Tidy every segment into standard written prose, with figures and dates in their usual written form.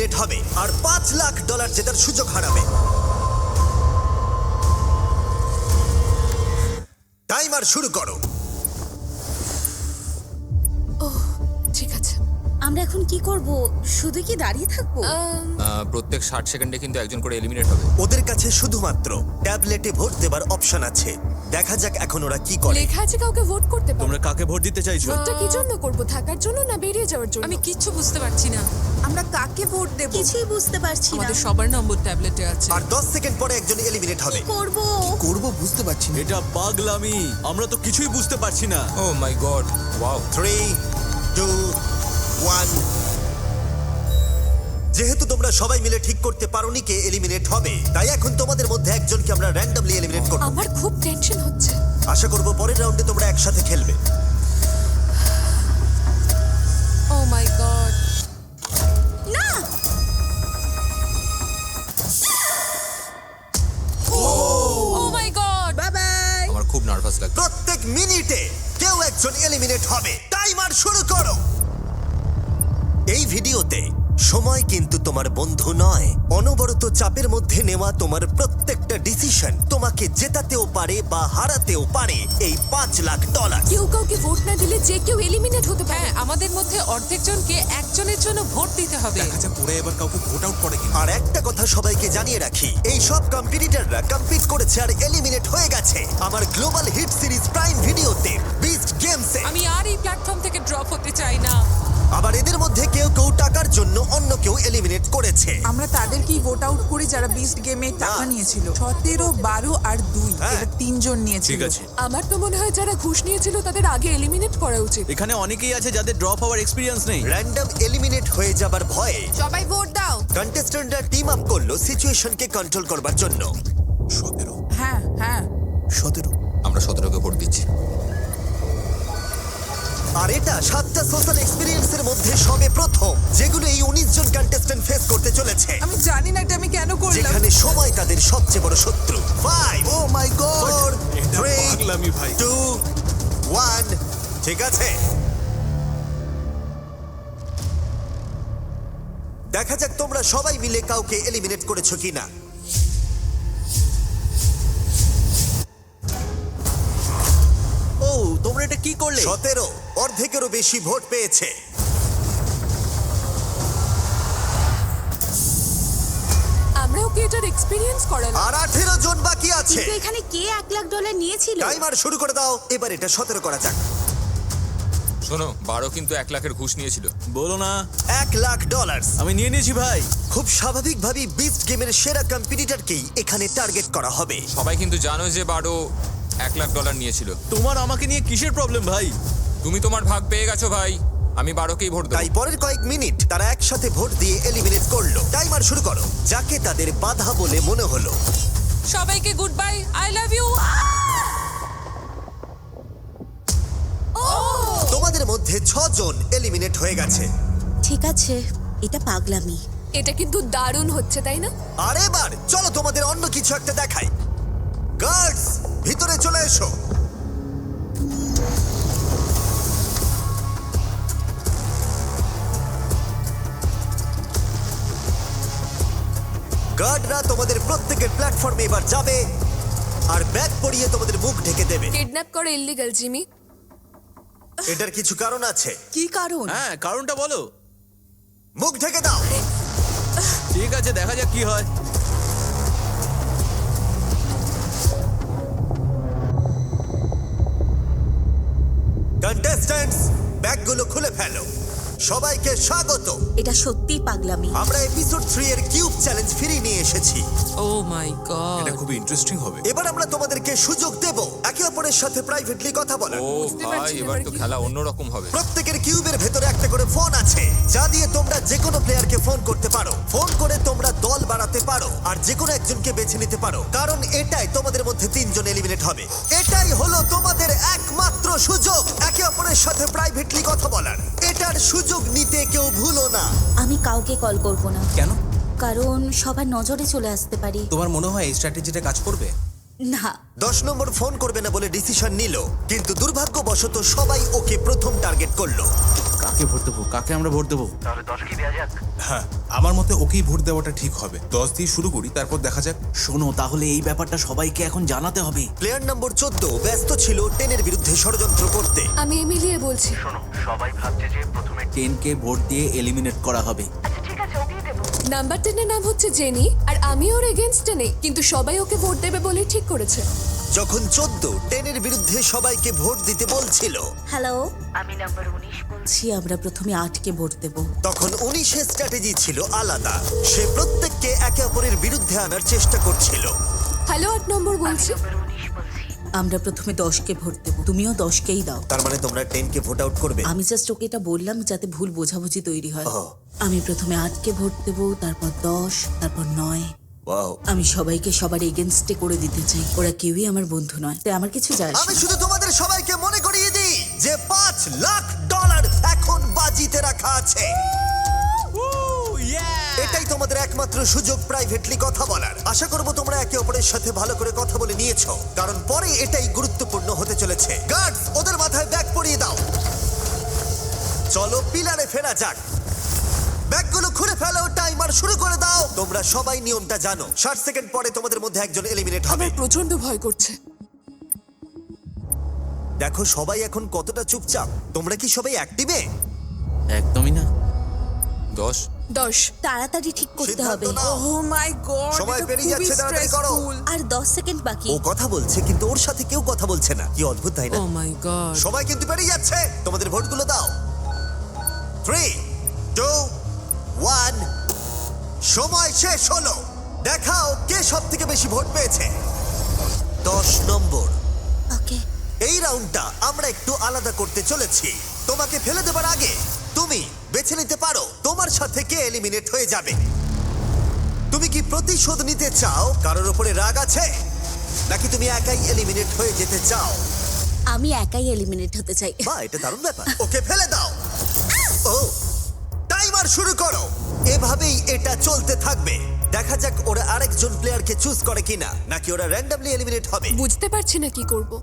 Eliminate হবে আর $5 লাখ জেতার সুযোগ হারাবে। টাইমার শুরু করো। ঠিক আছে। আমরা এখন কি করব? শুধু কি দাঁড়িয়ে থাকবো? প্রত্যেক 60 সেকেন্ডে কিন্তু একজন করে এলিমিনেট হবে। ওদের কাছে শুধুমাত্র ট্যাবলেটে ভোট দেবার অপশন আছে। দেখা যাক এখন ওরা কি করে। লেখা আছে কাউকে ভোট করতে পারো। তোমরা কাকে ভোট দিতে চাইছো? ভোটটা কি জন্য করব? থাকার জন্য না বেরিয়ে যাওয়ার জন্য? আমি কিচ্ছু বুঝতে পারছি না। আমরা কাকে ভোট দেব? কিছুই বুঝতে পারছি না। আমাদের সবার নম্বর ট্যাবলেটে আছে। আর 10 সেকেন্ড পরে একজন এলিমিনেট হবে। করব করব বুঝতে পারছি না। এটা পাগলামি। আমরা তো কিছুই বুঝতে পারছি না। ও মাই গড, ওয়াও। 3, 2, 1। যেহেতু তোমরা সবাই মিলে ঠিক করতে পারোনি কে এলিমিনেট হবে, তাই এখন তোমাদের মধ্যে একজনকে আমরা র্যান্ডমলি এলিমিনেট করব। আমার খুব টেনশন হচ্ছে। আশা করব পরের রাউন্ডে তোমরা একসাথে খেলবে। ও মাই গড। না। ও মাই গড। Bye bye. আমার খুব নার্ভাস লাগছে। প্রত্যেক মিনিটে কেউ একজন এলিমিনেট হবে। টাইমার শুরু করো। এই ভিডিওতে সময় কিন্তু তোমার বন্ধু নয়। অনবরত চাপের মধ্যে নেওয়া তোমার প্রত্যেকটা ডিসিশন তোমাকে জেতাতেও পারে বা হারাতেও পারে এই $5 লাখ। কেউ কাউকে ভোট না দিলে যে কেউ এলিমিনেট হতে পারে। হ্যাঁ, আমাদের মধ্যে অর্ধেক জনকে একজনের জন্য ভোট দিতে হবে। আচ্ছা পরে এবার কাউকে ভোট আউট করে কিনা? আর একটা কথা সবাইকে জানিয়ে রাখি, এই সব কম্পিটিটররা কম্পিট করেছে আর এলিমিনেট হয়ে গেছে আমার গ্লোবাল হিট সিরিজ প্রাইম ভিডিওতে বিস্ট গেমসে। আমি আর এই প্ল্যাটফর্ম থেকে ড্রপ হতে চাই না। আবার এদের মধ্যে কেউ কেউ টাকার জন্য অন্য কেউ এলিমিনেট করেছে। আমরা তাদেরকেই ভোট আউট করি যারা বিস্ট গেমে টাকা না। নিয়েছিল। 17, 12 আর 2 হ্যাঁ। এরা 3 জন নিয়েছিল। ঠিক আছে। আমার তো মনে হয় যারা ঘুষ নিয়েছিল তাদের আগে এলিমিনেট করা উচিত। এখানে অনেকেই আছে যাদের ড্রপ হওয়ার এক্সপেরিয়েন্স নেই। র্যান্ডম এলিমিনেট হয়ে যাবার ভয়ে সবাই ভোট দাও। কন্টেস্ট্যান্টরা টিম আপ করলো সিচুয়েশনকে কন্ট্রোল করবার জন্য। 17 হ্যাঁ হ্যাঁ। 17 আমরা 17কে ভোট দিচ্ছি। আর এটা 7টা সোশ্যাল এক্সপেরিয়েন্সের মধ্যে সবে প্রথম যেগুলো এই 19 জন কন্টেস্ট্যান্ট ফেস করতে চলেছে, আমি জানি না এটা আমি কেন করলাম। যেখানে সময় তাদের সবচেয়ে বড় শত্রু। 5, ও মাই গড 4, এটা 3, পাগলামি ভাই। 2, 1। ঠিক আছে, দেখা যাক তোমরা সবাই মিলে কাউকে এলিমিনেট করেছো কিনা। ও তোমরা এটা কি করলে? 17, অর্ধেকেরও বেশি ভোট পেয়েছে। আমরাও কি এটার এক্সপেরিয়েন্স করালাম? আর 18 জন বাকি আছে। কিন্তু এখানে কে $1 লাখ নিয়েছিল? টাইমার শুরু করে দাও। এবার এটা 17 করা যাক। শোনো, 12 কিন্তু 1 লাখের ঘুষ নিয়েছিল। বলো না। $1 লাখ। আমি নিয়ে নিয়েছি ভাই। খুব স্বাভাবিকভাবেই বিস্ট গেমের সেরা কম্পিটিটরকেই এখানে টার্গেট করা হবে। সবাই কিন্তু জানো যে 12 $1 লাখ নিয়েছিল। তোমার আমাকে নিয়ে কিসের প্রবলেম ভাই? তুমি তোমার ভাগ পেয়ে গেছো ভাই। আমি 12কেই ভোট দেবো। তাই পরের কয়েক মিনিট তারা একসাথে ভোট দিয়ে এলিমিনেট করলো। টাইমার শুরু করো। যাকে তাদের বাধা বলে মনে হলো। সবাইকে goodbye, I love you. তোমাদের মধ্যে 6 জন এলিমিনেট হয়ে গেছে। ঠিক আছে, এটা পাগলামি। এটা কিন্তু দারুণ হচ্ছে, তাই না? আর এবার চলো তোমাদের অন্য কিছু একটা দেখাই। গার্ডস, ভিতরে চলে এসো। গার্ডরা তোমাদের প্রত্যেকের প্ল্যাটফর্মে এবার যাবে আর ব্যাগ পরিয়ে তোমাদের মুখ ঢেকে দেবে। কিডন্যাপ করা ইল্লিগাল, জিমি। এটার কিছু কারণ আছে। কি কারণ? হ্যাঁ কারণটা বলো। মুখ ঢেকে দাও। ঠিক আছে দেখা যাক কি হয়। কন্টেস্ট্যান্টস, ব্যাগগুলো খুলে ফেলো। সবাইকে স্বাগত। এটা সত্যিই পাগলামি। আমরা এপিসোড 3 এর কিউব চ্যালেঞ্জ ফিরিয়ে নিয়ে এসেছি। ও মাই গড। এটা খুব ইন্টারেস্টিং হবে। এবার আমরা তোমাদেরকে সুযোগ দেব একে অপরের সাথে প্রাইভেটলি কথা বলার। ও ভাই, এবার তো খেলা অন্যরকম হবে। প্রত্যেকের কিউবের ভেতরে একটা করে ফোন আছে, যা দিয়ে তোমরা যে কোনো প্লেয়ারকে ফোন করতে পারো। ফোন করে তোমরা দল বাড়াতে পারো আর যে কোনো একজনকে বেছে নিতে পারো, কারণ এটাই তোমাদের মধ্যে 3 জন এলিমিনেট হবে। এটাই হলো তোমাদের একমাত্র সুযোগ একে অপরের সাথে প্রাইভেটলি কথা বলার। এটার সুযোগ নিতে কেউ ভুলো না। আমি কাউকে কল করব না, কেন? কারণ সবার নজরে চলে আসতে পারি। তোমার মনে হয় এই স্ট্র্যাটেজিটা কাজ করবে? না। 10 নম্বর ফোন করবে না বলে ডিসিশন নিল, কিন্তু দুর্ভাগ্যবশত সবাই ওকে প্রথম টার্গেট করলো। কাকে ভোট দেবো? কাকে আমরা ভোট দেবো? হ্যাঁ, আমার মতে ওকেই ভোট দেওয়াটা ঠিক হবে। 10 দিয়ে শুরু করি, তারপর দেখা যাক। শোনো, তাহলে এই ব্যাপারটা সবাইকে এখন জানাতে হবে। প্লেয়ার নম্বর 14 ব্যস্ত ছিল 10 এর বিরুদ্ধে ষড়যন্ত্র করতে। আমি এমিলিয়ে বলছি। টেনকে ভোট দিয়ে এলিমিনেট করা হবে। নাম্বার 10 এর নাম হচ্ছে জেনি, আর আমি ওর এগেনস্টে নেই, কিন্তু সবাই ওকে ভোট দেবে বলেই ঠিক করেছে। যখন 14 10 এর বিরুদ্ধে সবাইকে ভোট দিতে বলছিল, হ্যালো, আমি নাম্বার 19 বলছি। আমরা প্রথমে 8কে ভোট দেব। তখন 19 এর স্ট্র্যাটেজি ছিল আলাদা। সে প্রত্যেককে একে অপরের বিরুদ্ধে আনার চেষ্টা করছিল। হ্যালো 8 নম্বর বলছি। আমরা প্রথমে 10কে ভোট দেব। তুমিও 10কেই দাও। তার মানে তোমরা 10 কে ভোট আউট করবে? আমি জাস্ট ওকে এটা বললাম যাতে ভুল বোঝাবুঝি তৈরি হয়। ও। আমি প্রথমে 8কে ভোট দেব, তারপর 10, তারপর 9। ওয়াও। আমি সবাইকে সবার এগেনস্টে করে দিতে চাই। ওরা কেউই আমার বন্ধু নয়, তাই আমার কিছু যায় আসে আমি না। শুধু তোমাদের সবাইকে মনে করিয়ে দিই যে $5 লাখ এখন বাজিতে রাখা আছে। এটাই তোমাদের একমাত্র সুযোগ প্রাইভেটলি কথা বলার। আশা করব তোমরা একে অপরের সাথে ভালো করে কথা বলে নিয়েছো, কারণ পরে এটাই গুরুত্বপূর্ণ হতে চলেছে। গার্ডস, ওদের মাথায় ব্যাগ পরিয়ে দাও। চলো পিলারে ফেরা যাক। ব্যাগগুলো খুলে ফেলো, টাইমার শুরু করে দাও। তোমরা সবাই নিয়মটা জানো। 60 সেকেন্ড পরে তোমাদের মধ্যে একজন এলিমিনেট হবে। আমার প্রচন্ড ভয় করছে। দেখো সবাই এখন কতটা চুপচাপ। তোমরা কি সবাই অ্যাক্টিভে? একদমই না। 10 10। তাড়াতাড়ি ঠিক করতে হবে। সিদ্ধান্ত নাও। ও মাই গড, সময় পেরিয়ে যাচ্ছে, তাড়াতাড়ি করো। আর 10 সেকেন্ড বাকি। ও কথা বলছে কিন্তু ওর সাথে কেউ কথা বলছে না। কি অদ্ভুত, তাই না? ও মাই গড। সময় কিন্তু পেরিয়ে যাচ্ছে। তোমাদের ভোটগুলো দাও। 3, 2, 1। সময় শেষ হলো। দেখাও কে সব থেকে বেশি ভোট পেয়েছে। 10 নম্বর। ওকে। এই রাউন্ডটা আমরা একটু আলাদা করতে চলেছি। তোমাকে ফেলে দেবার আগে তুমি বেছে নিতে পারো তোমার সাথে কে এলিমিনেট হয়ে যাবে। তুমি কি প্রতিশোধ নিতে চাও? কারোর উপরে রাগ আছে, নাকি তুমি একাই এলিমিনেট হয়ে যেতে চাও? আমি একাই এলিমিনেট হতে চাই। বাহ, এটা দারুণ ব্যাপার। ওকে ফেলে দাও। ও, টাইমার শুরু করো। এভাবেই এটা চলতে থাকবে। দেখা যাক ওরা আরেকজন প্লেয়ারকে চুজ করে কিনা, নাকি ওরা র্যান্ডমলি এলিমিনেট হবে। বুঝতে পারছি না কি করব।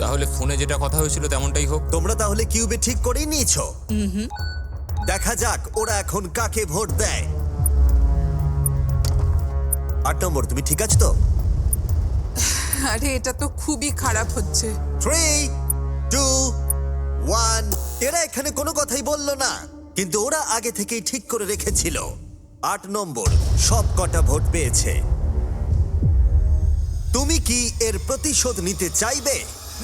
তাহলে ফোনে যেটা কথা হয়েছিল তেমনটাই হোক। তোমরা তাহলে কিউবে ঠিক করেই নিয়েছো। দেখা যাক ওরা এখন কাকে ভোট দেয়। 8 নম্বর, তুমি ঠিক আছো তো? আরে এটা তো খুবই খারাপ হচ্ছে। 3, 2, 1। এরা এখানে কোনো কথাই বলল না, কিন্তু ওরা আগে থেকেই ঠিক করে রেখেছিল। 8 নম্বর সব কটা ভোট পেয়েছে। তুমি কি এর প্রতিশোধ নিতে চাইবে,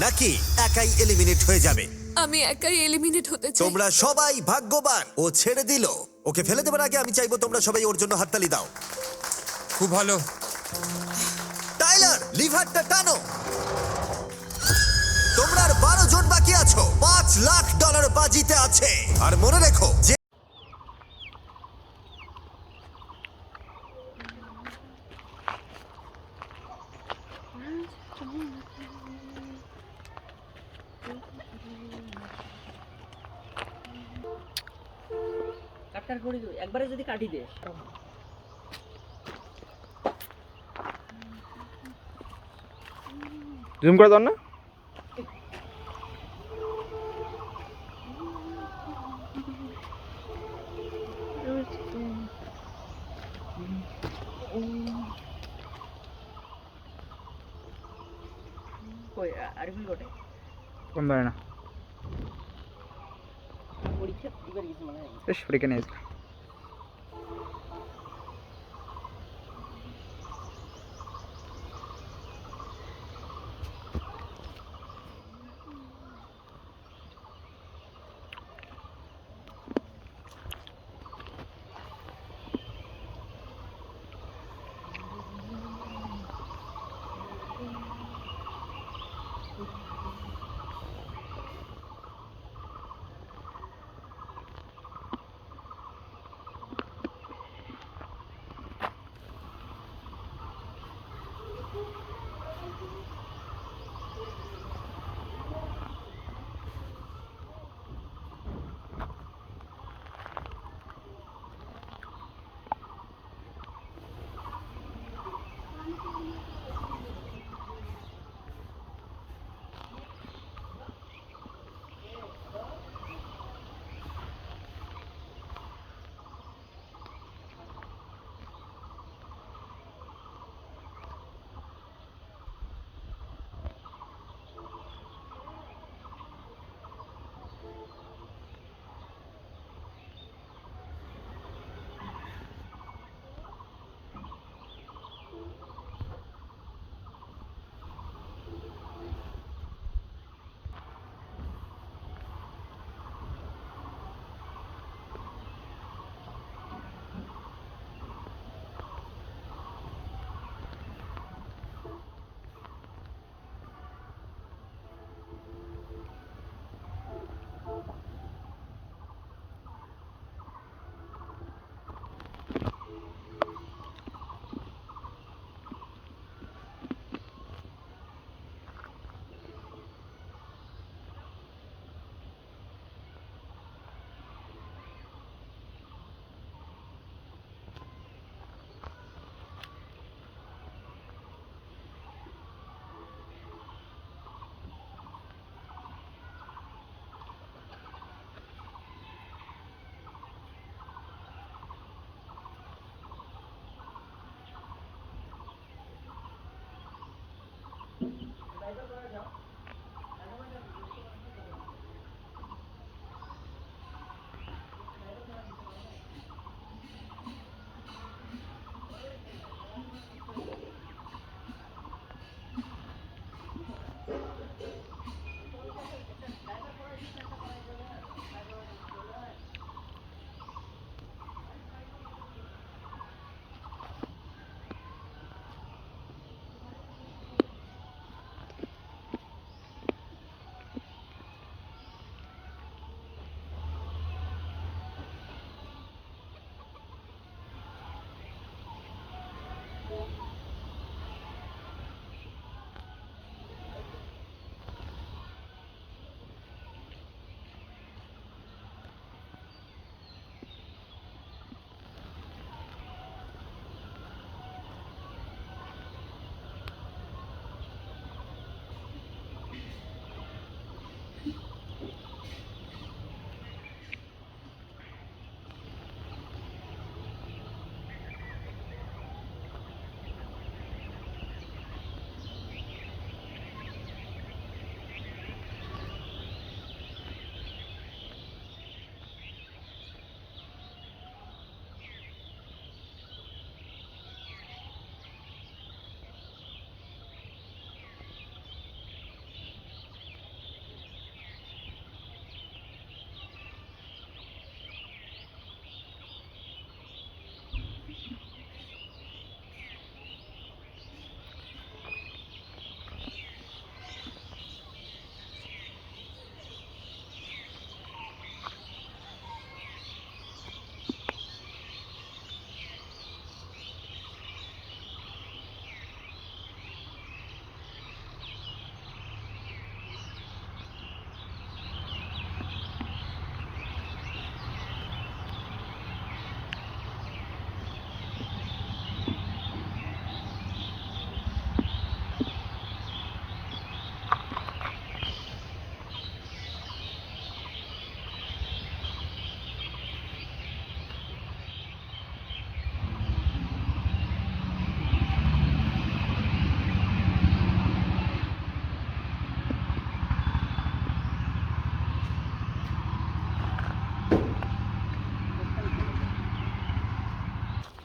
নাকি একাই এলিমিনেট হয়ে যাবে? আমি একাই এলিমিনেট হতে চাই। তোমরা সবাই ভাগ্যবান। ও ছেড়ে দিল। ওকে ফেলে দেবার আগে আমি চাইবো তোমরা সবাই ওর জন্য হাততালি দাও। খুব ভালো। টাইলার, লিভারটা টানো। তোমরা আর 12 জন বাকি আছো। $5 লাখ বাজিতে আছে। আর মনে রেখো যে কাটকার করে একবারে যদি কাটি দে জুম করে দাও না। কই আরিফুল কোটে কোন ধরে না পরীক্ষা দিবার কিছু মানে বেশ পরীক্ষা নিয়ে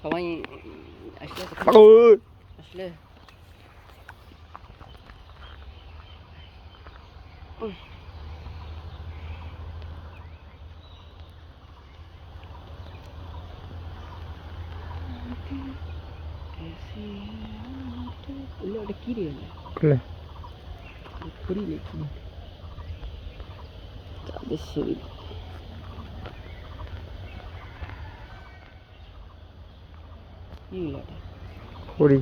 সবাই আসলে আসলে ওটা কি রে খুলে খড়ি নাকি তাদের শরীর কি ওটা করি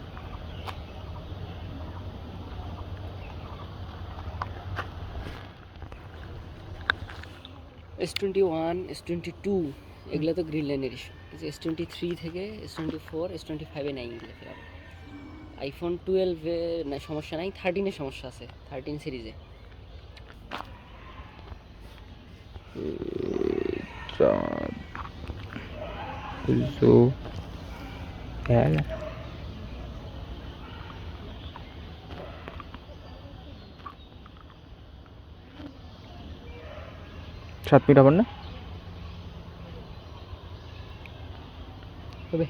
S21 S22 এগুলো তো গ্রিন লাইনের ইস্যু S23 থেকে S24 S25 এ নাই এগুলো ফেরাবো আইফোন 12 এ না সমস্যা নাই 13 এ সমস্যা আছে 13 সিরিজে হ্যাঁ 7 মিনিট আবার না তবে